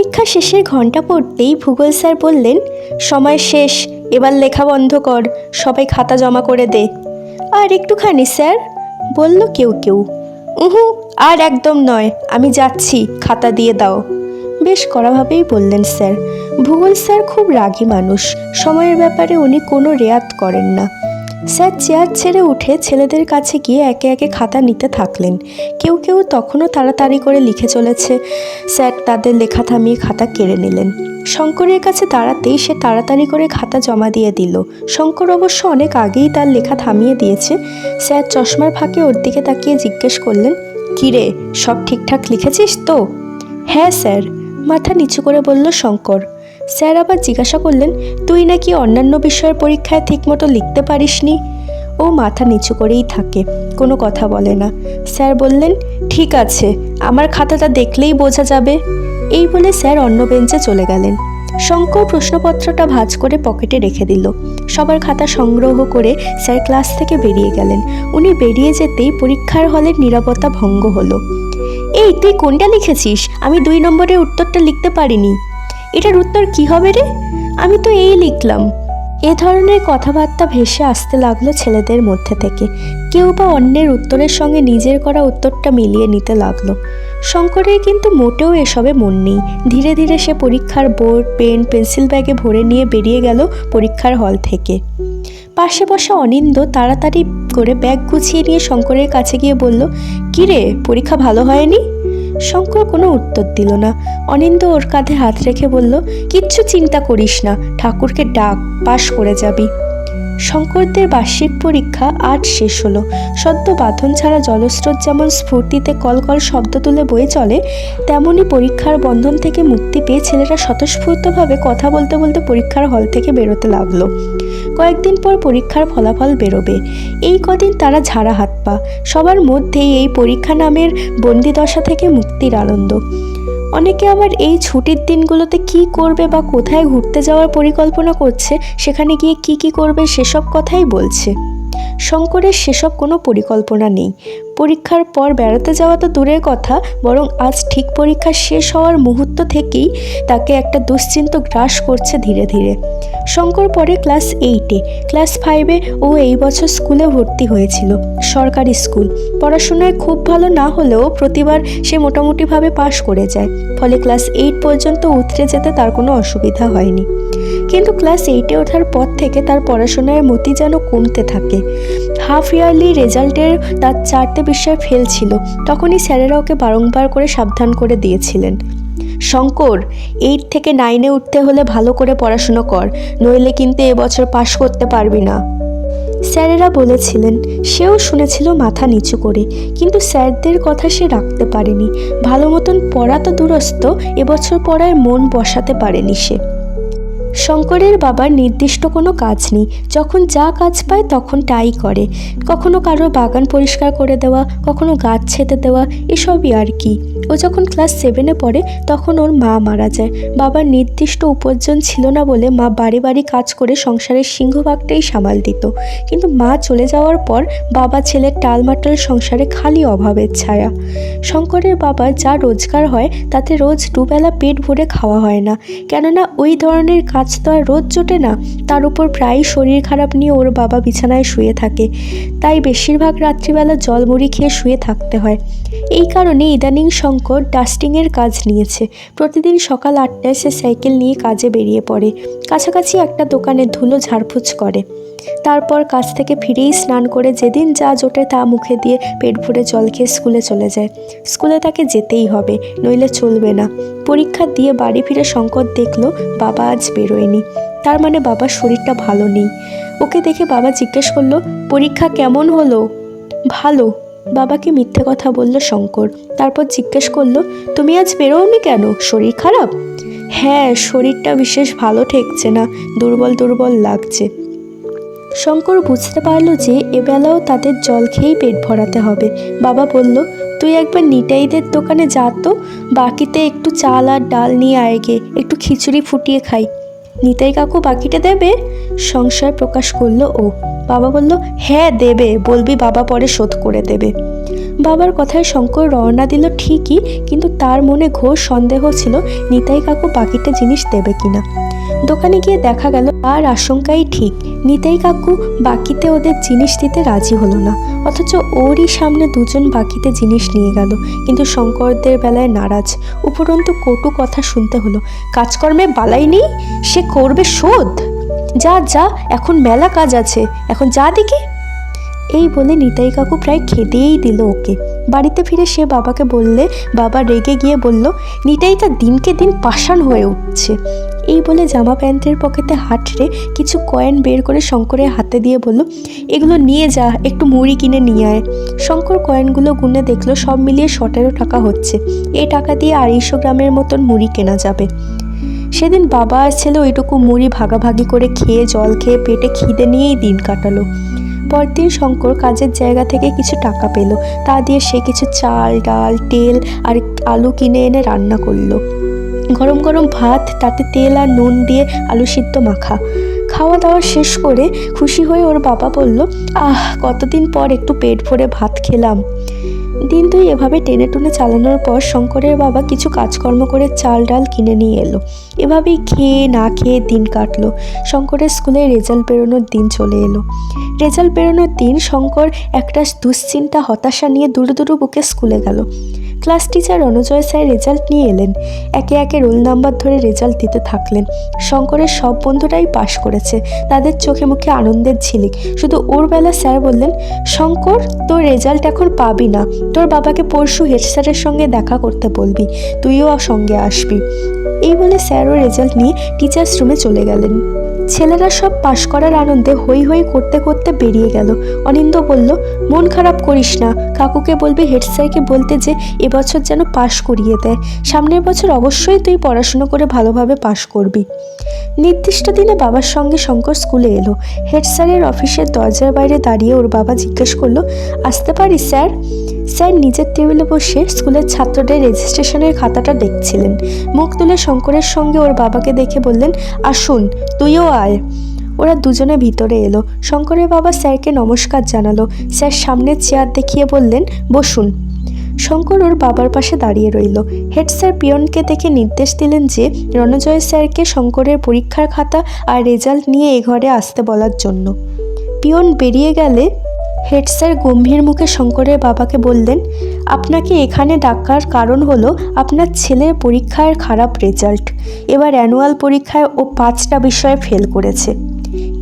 পরীক্ষা শেষের ঘন্টা পড়তেই ভূগোল স্যার বললেন, সময় শেষ, এবার লেখা বন্ধ কর, সবাই খাতা জমা করে দে। আর একটুখানি স্যার, বলল কেউ কেউ। আর একদম নয়, আমি যাচ্ছি, খাতা দিয়ে দাও। বেশ কড়াভাবেই বললেন স্যার। ভূগোল স্যার খুব রাগী মানুষ, সময়ের ব্যাপারে উনি কোনো রেয়াত করেন না। স্যার চেয়ার ছেড়ে উঠে ছেলেদের কাছে গিয়ে একে একে খাতা নিতে থাকলেন। কেউ কেউ তখনও তাড়াতাড়ি করে লিখে চলেছে। স্যার তাদের লেখা থামিয়ে খাতা কেড়ে নিলেন। শঙ্করের কাছে দাঁড়াতেই সে তাড়াতাড়ি করে খাতা জমা দিয়ে দিল। শঙ্কর অবশ্য অনেক আগেই তার লেখা থামিয়ে দিয়েছে। স্যার চশমার ফাঁকে ওর দিকে তাকিয়ে জিজ্ঞেস করলেন, কী রে, সব ঠিকঠাক লিখেছিস তো? হ্যাঁ স্যার, মাথা নিচু করে বলল শঙ্কর। স্যার আবার জিজ্ঞাসা করলেন, তুই নাকি অন্যান্য বিষয়ের পরীক্ষায় ঠিকমতো লিখতে পারিসনি? ও মাথা নিচু করেই থাকে, কোনো কথা বলে না। স্যার বললেন, ঠিক আছে, আমার খাতাটা দেখলেই বোঝা যাবে। এই বলে স্যার অন্য বেঞ্চে চলে গেলেন। শঙ্কর প্রশ্নপত্রটা ভাঁজ করে পকেটে রেখে দিল। সবার খাতা সংগ্রহ করে স্যার ক্লাস থেকে বেরিয়ে গেলেন। উনি বেরিয়ে যেতেই পরীক্ষার হলের নীরবতা ভঙ্গ হলো। এই, তুই কোনটা লিখেছিস? আমি 2 নম্বরের উত্তরটা লিখতে পারিনি। এটার উত্তর কি হবে রে? আমি তো এই লিখলাম। এ ধরনের কথাবার্তা ভেসে আসতে লাগলো ছেলেদের মধ্যে থেকে। কেউ বা অন্যের উত্তরের সঙ্গে নিজের করা উত্তরটা মিলিয়ে নিতে লাগলো। শঙ্করের কিন্তু মোটেও এসবে মন নেই। ধীরে ধীরে সে পরীক্ষার বোর্ড, পেন, পেন্সিল ব্যাগে ভরে নিয়ে বেরিয়ে গেল পরীক্ষার হল থেকে। পাশে বসা অনিন্দ তাড়াতাড়ি করে ব্যাগ গুছিয়ে নিয়ে শঙ্করের কাছে গিয়ে বলল, কী রে, পরীক্ষা ভালো হয়নি? শঙ্কর কোনো উত্তর দিল না। অনিন্দ ওর কাঁধে হাত রেখে বলল, কিচ্ছু চিন্তা করিস না, ঠাকুরকে ডাক, পাশ করে যাবি। শঙ্করদের বার্ষিক পরীক্ষা আজ শেষ হলো। সদ্য বাঁধন ছাড়া জলস্রোত যেমন স্ফূর্তিতে কলকল শব্দ তুলে বয়ে চলে, তেমনই পরীক্ষার বন্ধন থেকে মুক্তি পেয়ে ছেলেরা স্বতঃস্ফূর্তভাবে কথা বলতে বলতে পরীক্ষার হল থেকে বেরোতে লাগলো। কয়েকদিন পর পরীক্ষার ফলাফল বেরোবে। এই কদিন তারা ঝাড়া হাত পা। সবার মধ্যেই এই পরীক্ষা নামের বন্দিদশা থেকে মুক্তির আনন্দ। অনেকে আবার এই ছুটির দিনগুলোতে কি করবে বা কোথায় ঘুরতে যাওয়ার পরিকল্পনা করছে, সেখানে গিয়ে কি করবে সেসব কথাই বলছে। শঙ্করের সেসব কোনো পরিকল্পনা নেই। পরীক্ষার পর বেড়াতে যাওয়া তো দূরের কথা, বরং আজ ঠিক পরীক্ষা শেষ হওয়ার মুহূর্ত থেকেই তাকে একটা দুশ্চিন্তা গ্রাস করছে ধীরে ধীরে। শঙ্কর পরে ক্লাস 8-এ, ক্লাস 5-এ ও এই বছর স্কুলে ভর্তি হয়েছিল, সরকারি স্কুল। পড়াশোনায় খুব ভালো না হলেও প্রতিবার সে মোটামুটিভাবে পাশ করে যায়, ফলে ক্লাস 8 পর্যন্ত উতরে যেতে তার কোনো অসুবিধা হয়নি। কিন্তু ক্লাস 8-এ ওঠার পর থেকে তার পড়াশোনার মতি যেন কমতে থাকে। হাফ ইয়ারলি রেজাল্টের তার 4টে বিষয় ফেল ছিল। তখনই স্যারেরা ওকে বারংবার করে সাবধান করে দিয়েছিলেন, শঙ্কর, 8 থেকে 9-এ উঠতে হলে ভালো করে পড়াশুনো কর, নইলে কিন্তু এবছর পাশ করতে পারবি না। স্যারেরা বলেছিলেন, সেও শুনেছিল মাথা নিচু করে, কিন্তু স্যারদের কথা সে রাখতে পারেনি। ভালো মতন পড়া তো দূরস্থ, এবছর পড়ায় মন বসাতে পারেনি সে। শঙ্করের বাবার নির্দিষ্ট কোনো কাজ নেই, যখন যা কাজ পায় তখন তাই করে। কখনো কারো বাগান পরিষ্কার করে দেওয়া, কখনো গাছ ছেঁটে দেওয়া, এসবই আর কি। ও যখন ক্লাস 7-এ পড়ে তখন ওর মা মারা যায়। বাবার নির্দিষ্ট উপার্জন ছিল না বলে মা বাড়ি বাড়ি কাজ করে সংসারের সিংহভাগটাই সামাল দিত। কিন্তু মা চলে যাওয়ার পর বাবা ছেলের টালমাটাল সংসারে খালি অভাবের ছায়া। শঙ্করের বাবার যা রোজগার হয় তাতে রোজ দুবেলা পেট ভরে খাওয়া হয় না, কেননা ওই ধরনের কাজ তো আর রোজ জোটে না। তার উপর প্রায়ই শরীর খারাপ নিয়ে ওর বাবা বিছানায় শুয়ে থাকে, তাই বেশিরভাগ রাত্রিবেলা জলমুড়ি খেয়ে শুয়ে থাকতে হয়। এই কারণে ইদানিং শঙ্কর ডাস্টিংয়ের কাজ নিয়েছে। প্রতিদিন সকাল 8টায় সে সাইকেল নিয়ে কাজে বেরিয়ে পড়ে। কাছাকাছি একটা দোকানে ধুলো ঝাড়ফুঁচ করে, তারপর কাজ থেকে ফিরেই স্নান করে যেদিন যা জোটে তা মুখে দিয়ে পেট ভরে জল খেয়ে স্কুলে চলে যায়। স্কুলে তাকে যেতেই হবে, নইলে চলবে না। পরীক্ষা দিয়ে বাড়ি ফিরে শঙ্কর দেখলো বাবা আজ বেরোয়নি, তার মানে বাবার শরীরটা ভালো নেই। ওকে দেখে বাবা জিজ্ঞেস করলো, পরীক্ষা কেমন হলো? ভালো, বাবাকে মিথ্যে কথা বলল শঙ্কর। তারপর জিজ্ঞেস করলো, তুমি আজ বেরোওনি কেন, শরীর খারাপ? হ্যাঁ, শরীরটা বিশেষ ভালো ঠেকছে না, দুর্বল দুর্বল লাগছে। শঙ্কর বুঝতে পারল যে এবেলাও তাদের জল খেয়েই পেট ভরাতে হবে। বাবা বলল, তুই একবার নিতাইদের দোকানে যা তো, বাকিতে একটু চাল আর ডাল নিয়ে আয় গে, একটু খিচুড়ি ফুটিয়ে খাই। নিতাই কাকু বাকিটা দেবে? সংশয় প্রকাশ করলো ও। বাবা বলল, হ্যাঁ দেবে, বলবি বাবা পরে শোধ করে দেবে। বাবার কথায় শঙ্কর রওনা দিল ঠিকই, কিন্তু তার মনে ঘোর সন্দেহ ছিল নিতাই কাকু বাকিটা জিনিস দেবে কিনা। দোকানে গিয়ে দেখা গেল আর আশঙ্কাই ঠিক, নিতাই কাকু বাকিতে ওদের জিনিস দিতে রাজি হলো না, অথচ ওরই সামনে দুজন বাকিতে জিনিস নিয়ে গেল, কিন্তু শঙ্করদের বেলায় নারাজ। উপরন্তু কটু কথা শুনতে হলো, কাজকর্মে বালাই নেই, সে করবে শোধ। যা যা, এখন মেলা কাজ আছে, এখন যা দেখি। এই বলে নিতাই কাকু প্রায় খেতেই দিল ওকে। বাড়িতে ফিরে সে বাবাকে বললে বাবা রেগে গিয়ে বলল, নিতাইটা দিনকে দিন পাষাণ হয়ে উঠছে। এই বলে জামা প্যান্টের পকেটে হাতড়ে কিছু কয়েন বের করে শঙ্করের হাতে দিয়ে বলল, এগুলো নিয়ে যা, একটু মুড়ি কিনে নিয়ে আয়। শঙ্কর কয়েনগুলো গুনে দেখলো সব মিলিয়ে 17 টাকা হচ্ছে। এই টাকা দিয়ে 250 গ্রামের মতন মুড়ি কেনা যাবে। সেদিন বাবা আর ছেলে ওইটুকু মুড়ি ভাগাভাগি করে খেয়ে জল খেয়ে পেটে খিদে নিয়েই দিন কাটালো। পরদিন শঙ্কর কাজের জায়গা থেকে কিছু টাকা পেল, তা দিয়ে সে কিছু চাল ডাল তেল আর আলু কিনে এনে রান্না করলো। গরম গরম ভাত, তাতে তেল আর নুন দিয়ে আলু সিদ্ধ মাখা। খাওয়া দাওয়া শেষ করে খুশি হয়ে ওর বাবা বলল, কতদিন পর একটু পেট ভরে ভাত খেলাম। দিন দুই এভাবে টেনে টুনে চালানোর পর শঙ্করের বাবা কিছু কাজকর্ম করে চাল ডাল কিনে নিয়ে এলো। এভাবেই খেয়ে না খেয়ে দিন কাটলো। শঙ্করের স্কুলে রেজাল্ট বেরোনোর দিন চলে এলো। রেজাল্ট বেরোনোর দিন শঙ্কর একটা দুশ্চিন্তা হতাশা নিয়ে দুরু দুরু বুকে স্কুলে গেল। Class teacher Ranjoy sir result নিয়ে এলেন। একে একে রোল নাম্বার ধরে রেজাল্ট দিতে থাকলেন। শঙ্করের সব বন্ধুরাই পাশ করেছে, তাদের চোখে মুখে আনন্দের ঝিলিক। শুধু ওর বেলা স্যার বললেন, শঙ্কর তোর রেজাল্ট এখন পাবি না, তোর বাবাকে পরশু হেড স্যারের সঙ্গে দেখা করতে বলবি, তুইও সঙ্গে আসবি। এই বলে স্যারও রেজাল্ট নিয়ে টিচার্স রুমে চলে গেলেন। ছেলেরা সব পাশ করার আনন্দে হই হই করতে করতে বেরিয়ে গেল। অনিন্দ বলল, মন খারাপ করিস না, কাকুকে বলবি হেড স্যারকে বলতে যে এবছর যেন পাশ করিয়ে দেয়, সামনের বছর অবশ্যই তুই পড়াশুনো করে ভালোভাবে পাশ করবি। নির্দিষ্ট দিনে বাবার সঙ্গে শঙ্কর স্কুলে এলো। হেড স্যারের অফিসের দরজার বাইরে দাঁড়িয়ে ওর বাবা জিজ্ঞেস করলো, আসতে পারি স্যার? স্যার নিজের টেবিলে বসে স্কুলের ছাত্রদের রেজিস্ট্রেশনের খাতাটা দেখছিলেন। মুখ তুলে শঙ্করের সঙ্গে ওর বাবাকে দেখে বললেন, আসুন, তুইও আয়। ওরা দুজনে ভিতরে এলো। শঙ্করের বাবা স্যারকে নমস্কার জানালো। স্যার সামনের চেয়ার দেখিয়ে বললেন, বসুন। শঙ্কর ওর বাবার পাশে দাঁড়িয়ে রইল। হেড স্যার পিয়নকে দেখে নির্দেশ দিলেন যে রণজয় স্যারকে শঙ্করের পরীক্ষার খাতা আর রেজাল্ট নিয়ে এ ঘরে আসতে বলার জন্য। পিয়ন বেরিয়ে গেলে হেড স্যার গম্ভীর মুখে শঙ্করের বাবাকে বললেন, আপনাকে এখানে ডাকার কারণ হলো আপনার ছেলের পরীক্ষার খারাপ রেজাল্ট। এবার অ্যানুয়াল পরীক্ষায় ও 5টা বিষয়ে ফেল করেছে।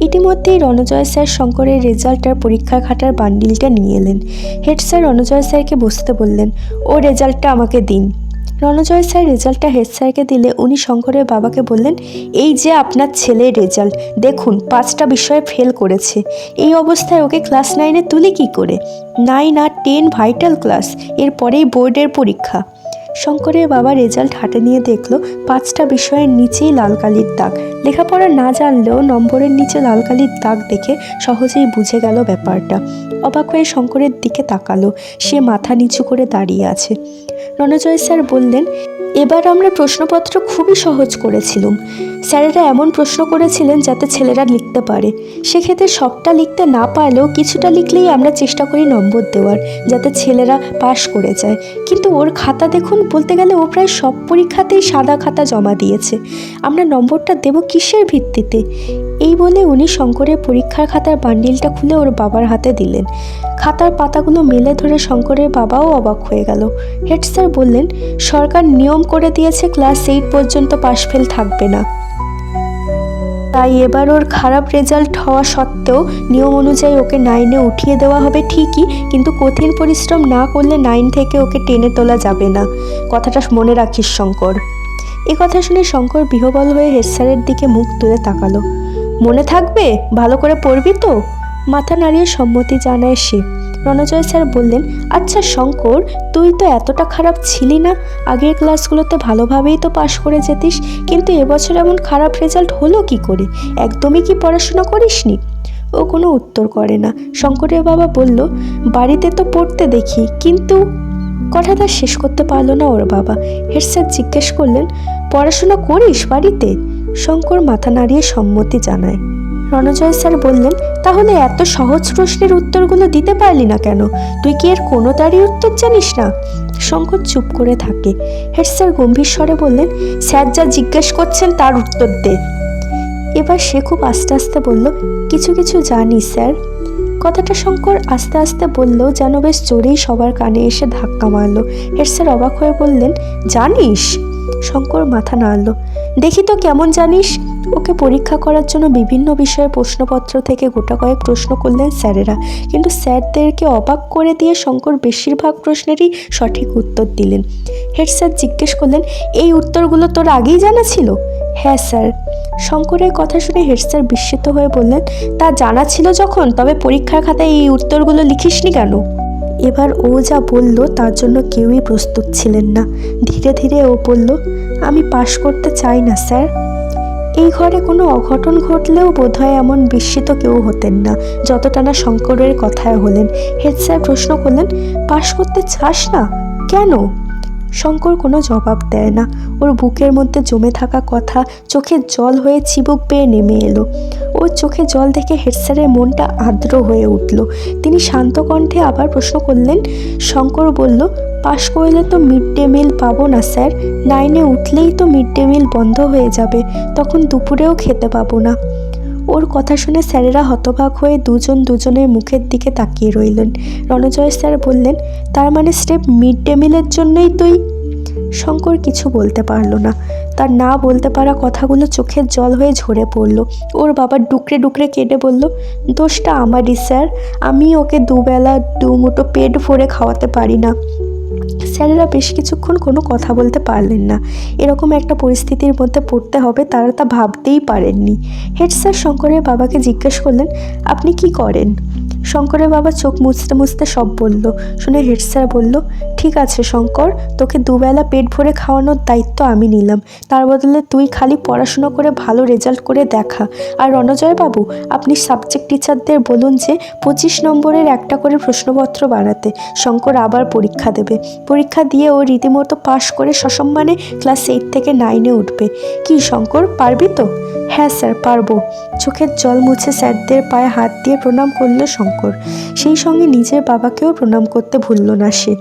ইতিমধ্যেই রণজয় স্যার শঙ্করের রেজাল্ট আর পরীক্ষার খাতার বান্ডিলটা নিয়ে এলেন। হেড স্যার রণজয় স্যারকে বসতে বললেন, ও রেজাল্টটা আমাকে দিন। রণজয় স্যার রেজাল্টটা হেড স্যারকে দিলে উনি শঙ্করের বাবাকে বললেন, এই যে আপনার ছেলের রেজাল্ট, দেখুন 5টা বিষয়ে ফেল করেছে। এই অবস্থায় ওকে ক্লাস 9-এ তুলি কী করে? 9 আর 10 ভাইটাল ক্লাস, এরপরেই বোর্ডের পরীক্ষা। শঙ্করের বাবা রেজাল্ট হাতে নিয়ে দেখলো 5টা বিষয়ের নিচেই লাল কালির দাগ। লেখাপড়া না জানলেও নম্বরের নিচে লাল কালির দাগ দেখে সহজেই বুঝে গেল ব্যাপারটা। অবাক হয়ে শঙ্করের দিকে তাকালো। সে মাথা নিচু করে দাঁড়িয়ে আছে। রণজয় স্যার বললেন, এবার আমরা প্রশ্নপত্র খুবই সহজ করেছিলাম। স্যারেরা এমন প্রশ্ন করেছিলেন যাতে ছেলেরা লিখতে পারে। সেক্ষেত্রে সবটা লিখতে না পারলেও কিছুটা লিখলেই আমরা চেষ্টা করি নম্বর দেওয়ার, যাতে ছেলেরা পাশ করে যায়। কিন্তু ওর খাতা দেখুন, বলতে গেলে ও প্রায় সব পরীক্ষাতেই সাদা খাতা জমা দিয়েছে। আমরা নম্বরটা দেব কিসের ভিত্তিতে? এই বলে উনি শঙ্করের পরীক্ষার খাতার বান্ডিলটা খুলে ওর বাবার হাতে দিলেন। খাতার পাতাগুলো মেলে ধরে শঙ্করের বাবাও অবাক হয়ে গেল। হেড স্যার বললেন, সরকার নিয়ম করে দিয়েছে ক্লাস 8 পর্যন্ত পাশ ফেল থাকবে না। তাই এবার ওর খারাপ রেজাল্ট হওয়া সত্ত্বেও নিয়ম অনুযায়ী ওকে 9-এ উঠিয়ে দেওয়া হবে ঠিকই, কিন্তু কঠিন পরিশ্রম না করলে 9 থেকে ওকে 10-এ তোলা যাবে না। কথাটা মনে রাখিস শঙ্কর। এ কথা শুনে শঙ্কর বিহ্বল হয়ে হেড স্যারের দিকে মুখ তুলে তাকালো। মনে থাকবে? ভালো করে পড়বি তো? মাথা নাড়িয়ে সম্মতি জানায় সে। রণজয় স্যার বললেন, আচ্ছা শঙ্কর, তুই তো এতটা খারাপ ছিলি না, আগের ক্লাসগুলোতে ভালোভাবেই তো পাশ করে যেতিস, কিন্তু এবছর এমন খারাপ রেজাল্ট হলো কি করে? একদমই কি পড়াশোনা করিসনি? ও কোনো উত্তর করে না। শঙ্করের বাবা বলল, বাড়িতে তো পড়তে দেখি, কিন্তু কথাটা শেষ করতে পারলো না ওর বাবা। হেড স্যার জিজ্ঞেস করলেন, পড়াশোনা করিস বাড়িতে? শঙ্কর মাথা নাড়িয়ে সম্মতি জানায়। রণজয় স্যার বললেন, তাহলে এত সহজ প্রশ্নের উত্তরগুলো দিতে পারলি না কেন? তুই কি এর কোনোটারই উত্তর জানিস না? শঙ্কর চুপ করে থাকে। হেড স্যার গম্ভীর স্বরে বললেন, স্যার যা জিজ্ঞেস করছেন তার উত্তর দে। এবার সে খুব আস্তে আস্তে বলল, কিছু কিছু জানি স্যার। কথাটা শঙ্কর আস্তে আস্তে বলল, যেন বেশ জোরেই সবার কানে এসে ধাক্কা মারল। হেড স্যার অবাক হয়ে বললেন, জানিস? শঙ্কর মাথা নাড়ল। দেখি তো কেমন জানিস। ওকে পরীক্ষা করার জন্য বিভিন্ন বিষয়ে প্রশ্নপত্র থেকে গোটা কয়েক প্রশ্ন করলেন স্যারেরা, কিন্তু স্যারদেরকে অবাক করে দিয়ে শঙ্কর বেশিরভাগ প্রশ্নেরই সঠিক উত্তর দিলেন। হেড স্যার জিজ্ঞেস করলেন, এই উত্তরগুলো তোর আগেই জানা ছিল? হ্যাঁ স্যার। শঙ্করের কথা শুনে হেড স্যার বিস্মিত হয়ে বললেন, তা জানা ছিল যখন, তবে পরীক্ষার খাতায় এই উত্তরগুলো লিখিসনি কেন? এবার ও যা বলল তার জন্য কেউই প্রস্তুত ছিলেন না। ধীরে ধীরে ও বলল, আমি পাশ করতে চাই না স্যার। এই ঘরে কোনো অঘটন ঘটলেও বোধহয় এমন বিস্মিত কেউ হতেন না যতটা না শঙ্করের কথায় হলেন। হেড স্যার প্রশ্ন করলেন, পাশ করতে চাস না কেন? শঙ্কর কোনো জবাব দেয় না। ওর বুকের মধ্যে জমে থাকা কথা চোখের জল হয়ে চিবুক বেয়ে নেমে এলো। ওর চোখে জল দেখে হেড স্যারের মনটা আর্দ্র হয়ে উঠল। তিনি শান্ত কণ্ঠে আবার প্রশ্ন করলেন। শঙ্কর বলল, পাশ করলে তো মিড ডে মিল পাবো না স্যার। 9-এ উঠলেই তো মিড ডে মিল বন্ধ হয়ে যাবে, তখন দুপুরেও খেতে পাবো না। ওর কথা শুনে স্যারেরা হতবাক হয়ে দুজন দুজনের মুখের দিকে তাকিয়ে রইলেন। রণজয় স্যার বললেন, তার মানে স্টেপ মিড ডে মিলের জন্যই তুই? শঙ্কর কিছু বলতে পারল না। তার না বলতে পারা কথাগুলো চোখের জল হয়ে ঝরে পড়ল। ওর বাবা ডুকরে ডুকরে কেঁদে বলল, দোষটা আমারই স্যার। আমি ওকে দুবেলা দুমুঠো পেট ভরে খাওয়াতে পারি না। স্যারেরা বেশ কিছুক্ষণ কোনো কথা বলতে পারলেন না। এরকম একটা পরিস্থিতির মধ্যে পড়তে হবে তারা তা ভাবতেই পারেননি। হেড স্যার শঙ্করের বাবাকে জিজ্ঞেস করলেন, আপনি কি করেন? শঙ্করের বাবা চোখ মুছতে মুছতে সব বলল। শুনে হেড স্যার বলল, ঠিক আছে শঙ্কর, তোকে দুবেলা পেট ভরে খাওয়ানোর দায়িত্ব আমি নিলাম। তার বদলে তুই খালি পড়াশুনো করে ভালো রেজাল্ট করে দেখা। আর রণজয় বাবু, আপনি সাবজেক্ট টিচারদের বলুন যে 25 নম্বরের একটা করে প্রশ্নপত্র বানাতে। শঙ্কর আবার পরীক্ষা দেবে। পরীক্ষা দিয়ে ও রীতিমতো পাশ করে সসম্মানে ক্লাস 8 থেকে 9-এ উঠবে। কি শঙ্কর, পারবি তো? হ্যাঁ স্যার, পারবো। চোখের জল মুছে স্যারদের পায়ে হাত দিয়ে প্রণাম করল শঙ্কর। সেই সঙ্গে নিজের বাবাকেও প্রণাম করতে ভুলল না সে।